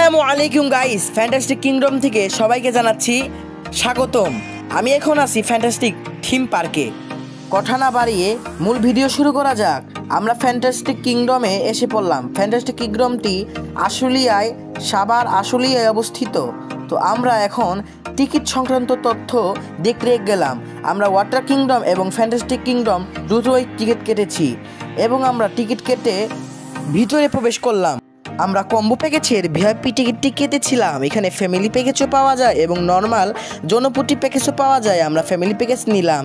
আসসালামু আলাইকুম guys, fantastic kingdom থেকে সবাইকে জানাচ্ছি স্বাগতম। আমি এখন আছি ফ্যান্টাস্টিক থিম পার্কে। কথা না বাড়িয়ে মূল ভিডিও শুরু করা যাক। আমরা ফ্যান্টাস্টিক কিংডমে এসে পড়লাম। ফ্যান্টাস্টিক কিংডমটি আশুলিয়ায়, সাভার আশুলিয়ায় অবস্থিত। তো আমরা এখন টিকিট সংক্রান্ত তথ্য দেখতে গেলাম। আমরা ওয়াটার কিংডম এবং ফ্যান্টাস্টিক কিংডম দুটোই টিকিট কেটেছি এবং আমরা টিকিট কেটে ভিতরে প্রবেশ করলাম। আমরা কম্বো প্যাকেজের ভিআইপি টিকিটটি কেটেছিলাম। এখানে ফ্যামিলি প্যাকেজও পাওয়া যায় এবং নর্মাল জনপ্রতি প্যাকেজও পাওয়া যায়। আমরা ফ্যামিলি প্যাকেজ নিলাম।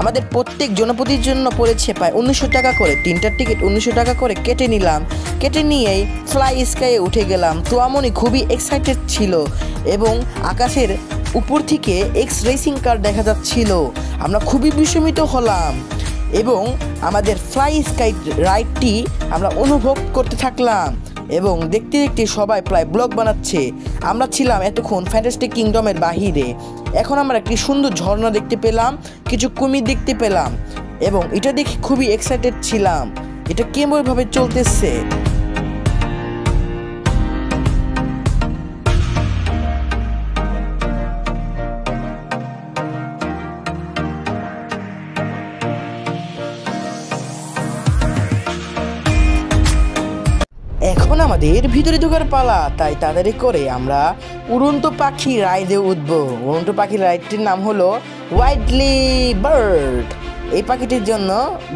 আমাদের প্রত্যেক জনপ্রতির জন্য পড়েছে প্রায় 1900 টাকা করে। 3টা টিকিট 1900 টাকা করে কেটে নিলাম। কেটে নিয়েই ফ্লাই স্কাইয়ে উঠে গেলাম। তো আমনি খুবই এক্সাইটেড ছিল এবং আকাশের উপর থেকে এক্স রেসিং কার দেখা যাচ্ছিল। আমরা খুবই বিস্মিত হলাম এবং আমাদের ফ্লাই স্কাই রাইডটি আমরা অনুভব করতে থাকলাম এবং দেখতে দেখতে সবাই প্রায় ব্লগ বানাচ্ছে। আমরা ছিলাম এতক্ষণ ফ্যান্টাস্টিক কিংডমের বাহিরে। এখন আমরা একটি সুন্দর ঝর্ণা দেখতে পেলাম, কিছু কুমির দেখতে পেলাম এবং এটা দেখে খুবই এক্সাইটেড ছিলাম। এটা কেমনভাবে চলতেছে। এখন আমাদের ভিতরে ঢোকার পালা, তাই তাড়াতাড়ি করে আমরা উড়ন্ত পাখি রাইডে উঠবো। উড়ন্ত পাখি রাইডটির নাম হলো হোয়াইটলি বার্ড। এই পাখিটির জন্য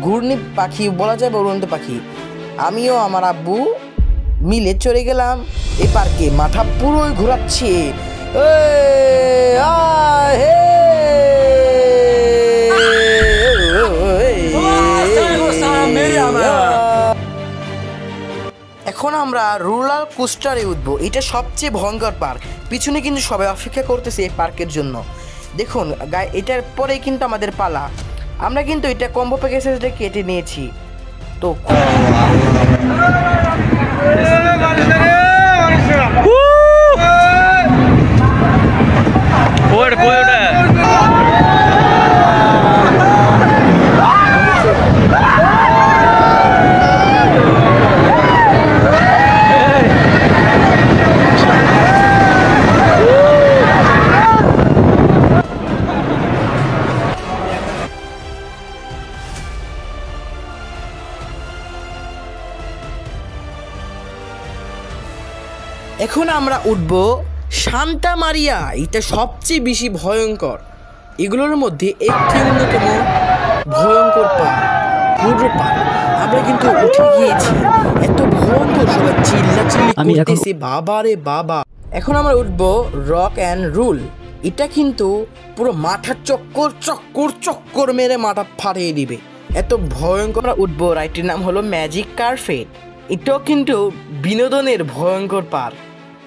ঘূর্ণি পাখি বলা যায়, উড়ন্ত পাখি। আমিও আমার আব্বু মিলে চলে গেলাম এই পার্কে। মাথা পুরোই ঘোরাচ্ছে। এখন আমরা রোলার কোস্টারে উঠবো। এটা সবচেয়ে ভয়ঙ্কর পার্ক। পিছনে কিন্তু সবাই অপেক্ষা করতেছে এই পার্কের জন্য। দেখুন এটার পরেই কিন্তু আমাদের পালা। আমরা কিন্তু এটা কম্বো প্যাকেজটা কেটে নিয়েছি। তো এখন আমরা উঠবো সান্তা মারিয়া। এটা সবচেয়ে বেশি ভয়ঙ্কর। এগুলোর মধ্যে একটি অন্যতম ভয়ঙ্কর পার্ক। আমরা কিন্তু উঠে গিয়েছি। এত ভয়ঙ্কর, সবাই চিল্লাচিল্লি করতেছে, বাবা রে বাবা। এখন আমরা উঠবো রক অ্যান্ড রুল। এটা কিন্তু পুরো মাথা চক্কর চক্কর চক্কর মেরে মাথা ফাটিয়ে দিবে, এত ভয়ঙ্কর। উঠবো রাইডটির নাম হলো ম্যাজিক কার্পেট। এটাও কিন্তু বিনোদনের ভয়ঙ্কর পার্ক।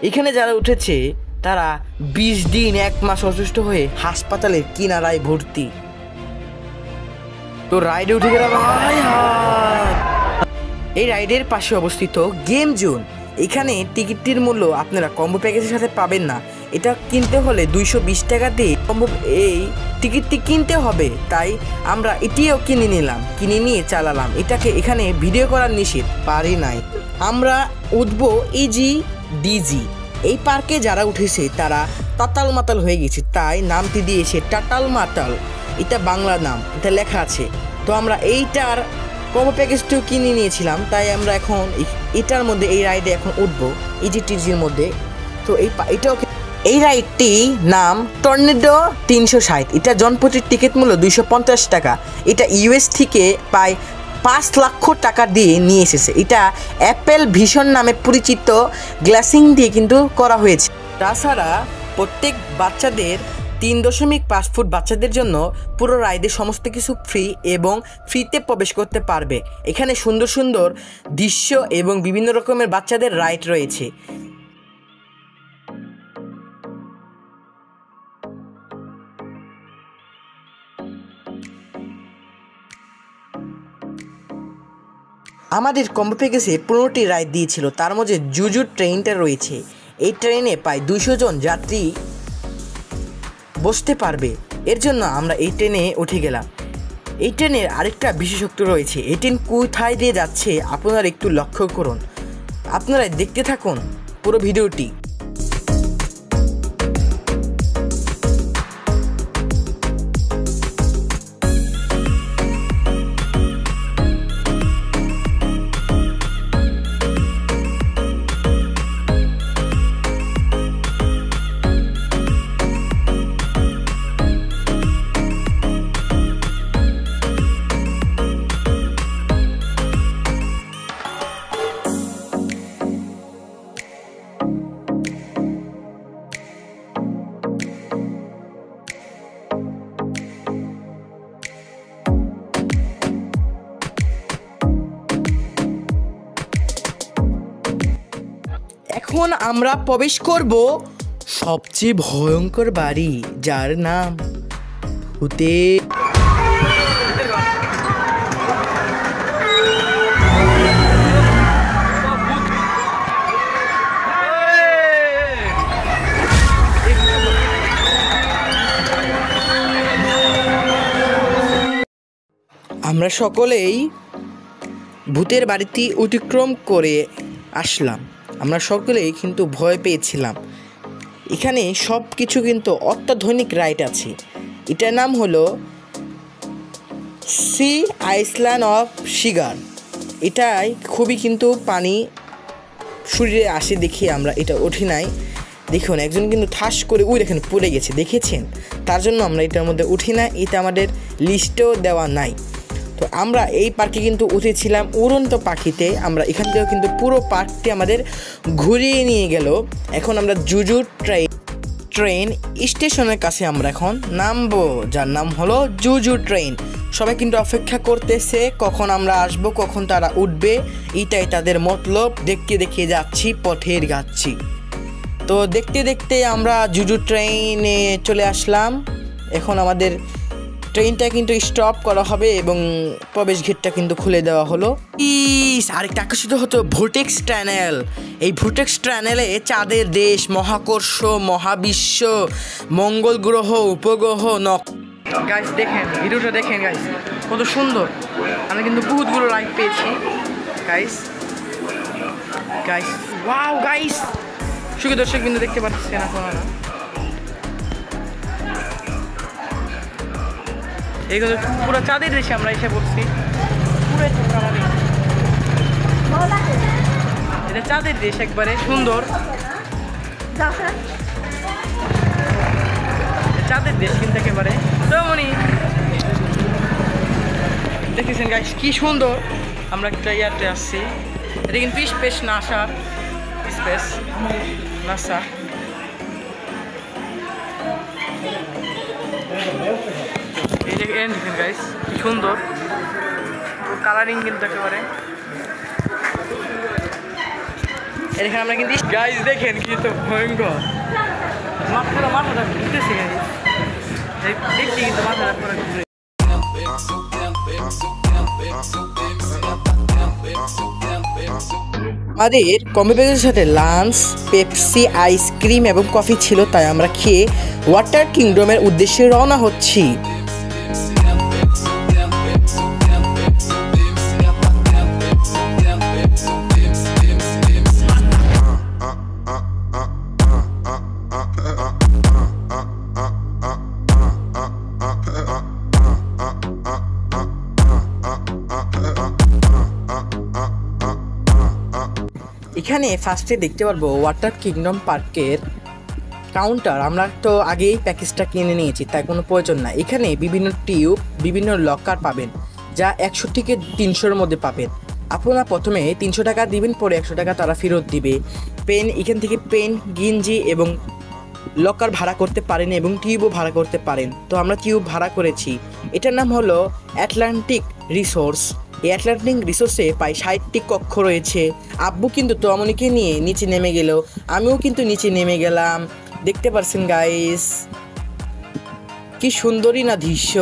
এখানে যারা উঠেছে তারা 20 দিন 1 মাস অসুস্থ হয়ে হাসপাতালের কিনারায় ভর্তি। তো রাইডে উঠে গেলাম। এই রাইডের পাশে অবস্থিত গেম জোন। এখানে টিকিটটির মূল্য আপনারা কম্বো প্যাকেজের সাথে পাবেন না। এটা কিনতে হলে 220 টাকা দিয়ে এই টিকিটটি কিনতে হবে। তাই আমরা এটিও কিনে নিয়ে চালালাম। এখানে ভিডিও করার নিষেধ, পারি নাই। আমরা উঠবো ডিজি। এই পার্কে যারা উঠেছে তারা তাতাল মাতাল হয়ে গেছে, তাই নামটি দিয়েছে টাটাল মাতাল। এটা বাংলা নাম, এটা লেখা আছে। তো আমরা এইটার কম্বো প্যাকেজটিও কিনে নিয়েছিলাম, তাই আমরা এখন এটার মধ্যে এই রাইডে এখন উঠবো টিজির মধ্যে। তো এই রাইডটি নাম টর্নেডো 360। এটা জনপ্রতি টিকিট মূল্য 250 টাকা। এটা ইউএস থেকে প্রায় 5 লক্ষ টাকা দিয়ে নিয়ে এসেছে। এটা অ্যাপেল ভিশন নামে পরিচিত গ্লাসিং দিয়ে কিন্তু করা হয়েছে। তাছাড়া প্রত্যেক বাচ্চাদের 3.5 ফুট বাচ্চাদের জন্য পুরো রাইডে সমস্ত কিছু ফ্রি এবং ফ্রিতে প্রবেশ করতে পারবে। এখানে সুন্দর সুন্দর দৃশ্য এবং বিভিন্ন রকমের বাচ্চাদের রাইড রয়েছে। আমাদের কম্বো প্যাকেজে 15টি রাইড দিয়েছিল, তার মধ্যে জুজু ট্রেনটা রয়েছে। এই ট্রেনে প্রায় 200 জন যাত্রী বসতে পারবে। এর জন্য আমরা এই ট্রেনে উঠে গেলাম। এই ট্রেনের আরেকটা বিশেষত্ব রয়েছে। এই ট্রেন কোথায় দিয়ে যাচ্ছে আপনারা একটু লক্ষ্য করুন। আপনারা দেখতে থাকুন পুরো ভিডিওটি। এখন আমরা প্রবেশ করব সবচেয়ে ভয়ঙ্কর বাড়ি, যার নাম ভূতের। আমরা সকলেই ভূতের বাড়িটি অতিক্রম করে আসলাম। আমরা সকলেই কিন্তু ভয় পেয়েছিলাম। এখানে সব কিছু কিন্তু অত্যাধুনিক রাইড আছে। এটার নাম হলো সি আইল্যান্ড অফ শিগার। এটাই খুবই কিন্তু পানি শরীরে আসে দেখে আমরা এটা উঠি নাই। দেখুন একজন কিন্তু ঠাস করে দেখেন পড়ে গেছে, দেখেছেন? তার জন্য আমরা এটার মধ্যে উঠি না, এটা আমাদের লিস্টেও দেওয়া নাই। তো আমরা এই পার্কে কিন্তু উঠেছিলাম উড়ন্ত পাখিতে। আমরা এখান থেকেও কিন্তু পুরো পার্কটি আমাদের ঘুরিয়ে নিয়ে গেল। এখন আমরা জুজু ট্রেন স্টেশনের কাছে আমরা এখন নামবো, যার নাম হলো জুজু ট্রেন। সবাই কিন্তু অপেক্ষা করতেছে কখন আমরা আসব, কখন তারা উঠবে। এটাই তাদের মতলব। দেখতে দেখে যাচ্ছি, পথের যাচ্ছি। তো দেখতে দেখতে আমরা জুজু ট্রেনে চলে আসলাম। এখন আমাদের ট্রেনটা কিন্তু স্টপ করা হবে এবং প্রবেশ গেটটা কিন্তু খুলে দেওয়া হলো। আরেকটা আকর্ষিত হতো ভোর্টেক্স টানেল। এই ভোর্টেক্স টানেলে চাঁদের দেশ, মহাকর্ষ, মহাবিশ্ব, মঙ্গল গ্রহ, উপগ্রহ, গাইস দেখেন ভিডিওটা, দেখেন গাইস কত সুন্দর। আমরা কিন্তু বহুতগুলো লাইক পেয়েছি গাইস। ওয়াও গাইস, সুখী দর্শক কিন্তু দেখতে পাচ্ছেন আপনারা। এইগুলো পুরো চাঁদের দেশে আমরা এসে পড়ছি। এটা চাঁদের দেশ, একবারে সুন্দর চাঁদের দেশ কিন্তু একেবারে। দেখেছেন গাইস কি সুন্দর। আমরা একটা ইয়ারতে আসছি। এটা কিন্তু স্পেস নাসা, এই দেখেন গাইস কি সুন্দর কালারিং কিন্তু একেবারে। এখানে আমরা কিন্তু গাইস দেখেন কি তো ভয়ঙ্কর। মাথাটা ঘুরতেছে গাইস, দেখছি কিন্তু মাথাটা পুরো ঘুরে। আমাদের কম্বো প্যাকেজের সাথে লাঞ্চ, পেপসি, আইসক্রিম এবং কফি ছিল। তাই আমরা খেয়ে ওয়াটার কিংডমের উদ্দেশ্যে রওনা হচ্ছি। এখানে ফার্স্টে দেখতে পারবো ওয়াটার কিংডম পার্কের কাউন্টার। আমরা তো আগেই প্যাকেজটা কিনে নিয়েছি, তাই কোনো প্রয়োজন না। এখানে বিভিন্ন টিউব, বিভিন্ন লকার পাবেন, যা 100 থেকে 300-র মধ্যে পাবেন। আপনারা প্রথমে 300 টাকা দিবেন, পরে 100 টাকা তারা ফেরত দিবে। পেন, এখান থেকে পেন, গিঞ্জি এবং লকার ভাড়া করতে পারেন এবং টিউবও ভাড়া করতে পারেন। তো আমরা টিউব ভাড়া করেছি। এটার নাম হলো অ্যাটলান্টিক রিসোর্স। এই অ্যাটলান্টিক রিসোর্সে প্রায় 60টি কক্ষ রয়েছে। আব্বু কিন্তু তোয়ামনিকে নিয়ে নিচে নেমে গেল, আমিও কিন্তু নিচে নেমে গেলাম। দেখতে পাচ্ছেন গাইস কি সুন্দরই না দৃশ্য।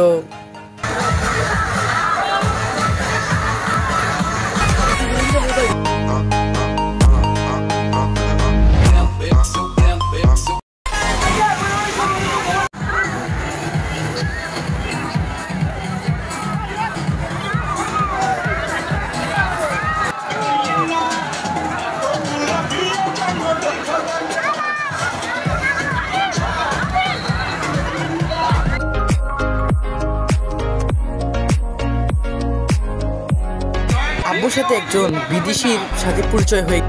আব্বুর সাথে একজন বিদেশির সাথে পরিচয় হয়ে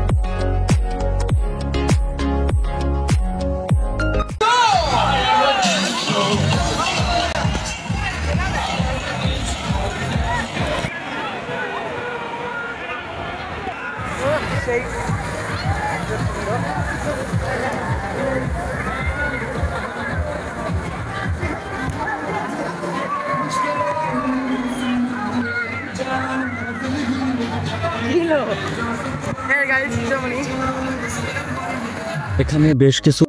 Hey guys, Germany. এখানে বেশ কিছু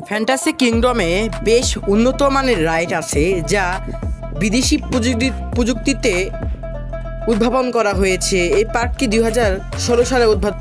ফ্যান্টাসি কিংডমে বেশ উন্নত মানের রাইড আছে যা বিদেশি প্রযুক্তিতে উদ্ভাবন করা হয়েছে। এই পার্কটি 2016 সালে উদ্ভাবন।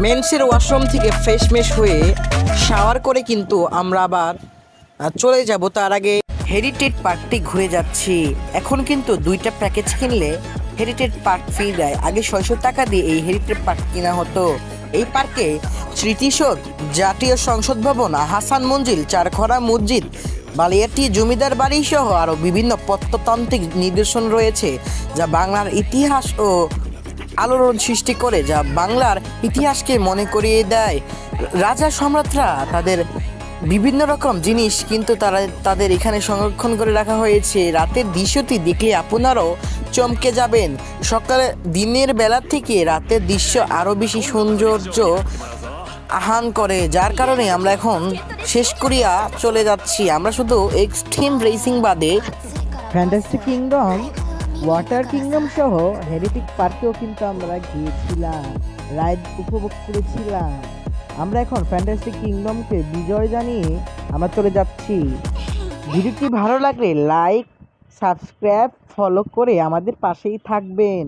মেন্সের ওয়াশরুম থেকে ফ্রেশ হয়ে শাওয়ার করে কিন্তু আমরা আবার চলে যাব। তার আগে হেরিটেজ পার্কটি ঘুরে যাচ্ছি। এখন কিন্তু 2টা প্যাকেজ কিনলে হেরিটেজ পার্ক ফ্রি দেয়। আগে 600 টাকা দিয়ে এই হেরিটেজ পার্ক কিনা হতো। এই পার্কে স্মৃতিসৌধ, জাতীয় সংসদ ভবন, হাসান মঞ্জিল, চারখরা মসজিদ, বালিয়াটি জমিদার বাড়ি সহ আরও বিভিন্ন প্রত্নতান্ত্রিক নিদর্শন রয়েছে যা বাংলার ইতিহাস ও আলোড়ন সৃষ্টি করে, যা বাংলার ইতিহাসকে মনে করিয়ে দেয়। রাজা সম্রাটরা তাদের বিভিন্ন রকম জিনিস কিন্তু তাদের এখানে সংরক্ষণ করে রাখা হয়েছে। রাতের দৃশ্যটি দেখলে আপনারাও চমকে যাবেন। সকালে দিনের বেলা থেকে রাতের দৃশ্য আরও বেশি সৌন্দর্য আহান করে, যার কারণে আমরা এখন শেষ করিয়া চলে যাচ্ছি। আমরা শুধু এক্সট্রিম রেসিং বাদে ফ্যান্টাসি কিংডম, ওয়াটার কিংডম সহ হেরিটেজ পার্কেও কিন্তু আমরা গিয়েছিলাম, রাইড উপভোগ করেছিলাম। আমরা এখন ফ্যান্টাসি কিংডমকে বিজয় জানিয়ে আমরা চলে যাচ্ছি। ভিডিওটি ভালো লাগলে লাইক, সাবস্ক্রাইব, ফলো করে আমাদের পাশেই থাকবেন।